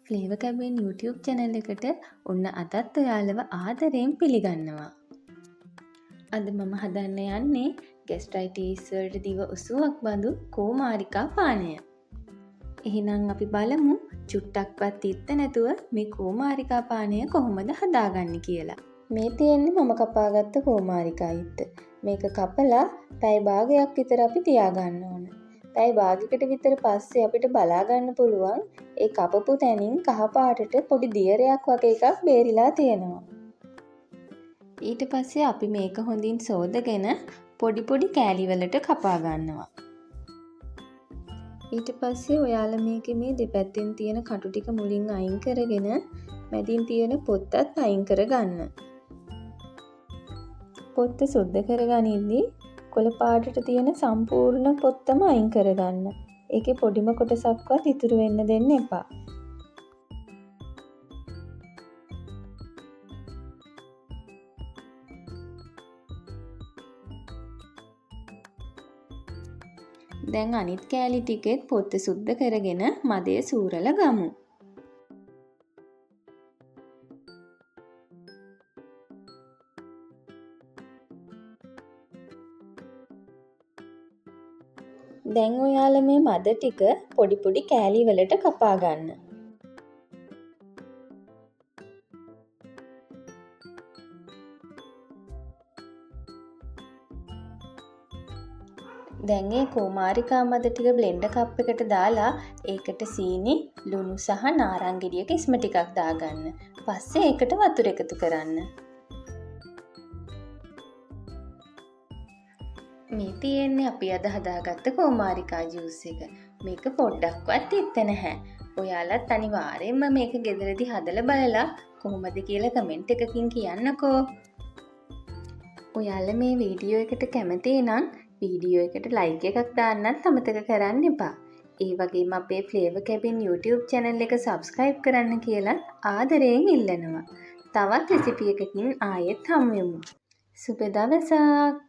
Flavour cabin YouTube channel එකට ඔන්න අදත් ඔයාලව ආදරයෙන් පිළිගන්නවා. අද මම හදන්න යන්නේ ගැස්ට්‍රයිටිස් වලට දිව උසුවක් බඳු කෝමාරිකා පානය. එහෙනම් අපි බලමු චුට්ටක්වත් තිත්ත නැතුව මේ කෝමාරිකා පානය කොහොමද හදාගන්නේ කියලා. මේ තියෙන්නේ මම කපාගත්ත කෝමාරිකා ඉත්ත. මේක කපලා පැය භාගයක් විතර අපි තියාගන්න ඕන. පැය භාගයකට විතර පස්සේ අපිට බලා ගන්න පුළුවන් ඒ කපපු තැනින් කහ පාටට පොඩි දියරයක් වගේ එකක් බේරිලා තියෙනවා. ඊට පස්සේ අපි මේක හොඳින් සෝදගෙන පොඩි පොඩි කෑලි වලට කපා ගන්නවා. ඊට පස්සේ ඔයාලා මේකේ මේ දෙපැත්තෙන් තියෙන කටු ටික මුලින් අයින් කරගෙන මැදින් තියෙන පොත්තත් අයින් කරගන්න. පොත්ත සුද්ධ කරගනිද්දී කොළ පාටට තියෙන සම්පූර්ණ පොත්තම අයින් කරගන්න. ඒකේ පොඩිම කොටසක්වත් ඉතුරු වෙන්න දෙන්න එපා. දැන් අනිත් කෑලි ටිකෙත් පොත්ත සුද්ධ කරගෙන මදේ සූරලා ගමු. දැන් ඔයාලා මේ මද ටික පොඩි පොඩි කෑලි වලට කපා ගන්න. දැන් මේ කෝමාරිකා මද ටික බ්ලෙන්ඩර් කප් එකට දාලා ඒකට සීනි, ලුණු සහ නාරංගිරිය කිස්ම ටිකක් දාගන්න. පස්සේ ඒකට වතුර එකතු කරන්න. මේ තියෙන්නේ අපි අද හදාගත්ත කෝමාරිකා ජූස් එක. මේක පොඩ්ඩක්වත් තිත්ත නැහැ. ඔයාලත් අනිවාර්යෙන්ම මේක ගෙදරදී හදලා බලලා කොහොමද කියලා කමෙන්ට් එකකින් කියන්නකෝ. ඔයාලා මේ වීඩියෝ එකට කැමති නම් වීඩියෝ එකට ලයික් එකක් දාන්නත් අමතක කරන්න එපා. ඒ වගේම අපේ ෆ්ලේවර් කැබින් YouTube channel එක subscribe කරන්න කියලා ආදරයෙන් ඉල්ලනවා. තවත් රෙසිපි එකකින් ආයෙත් හමු වෙමු. සුබ දවසක්.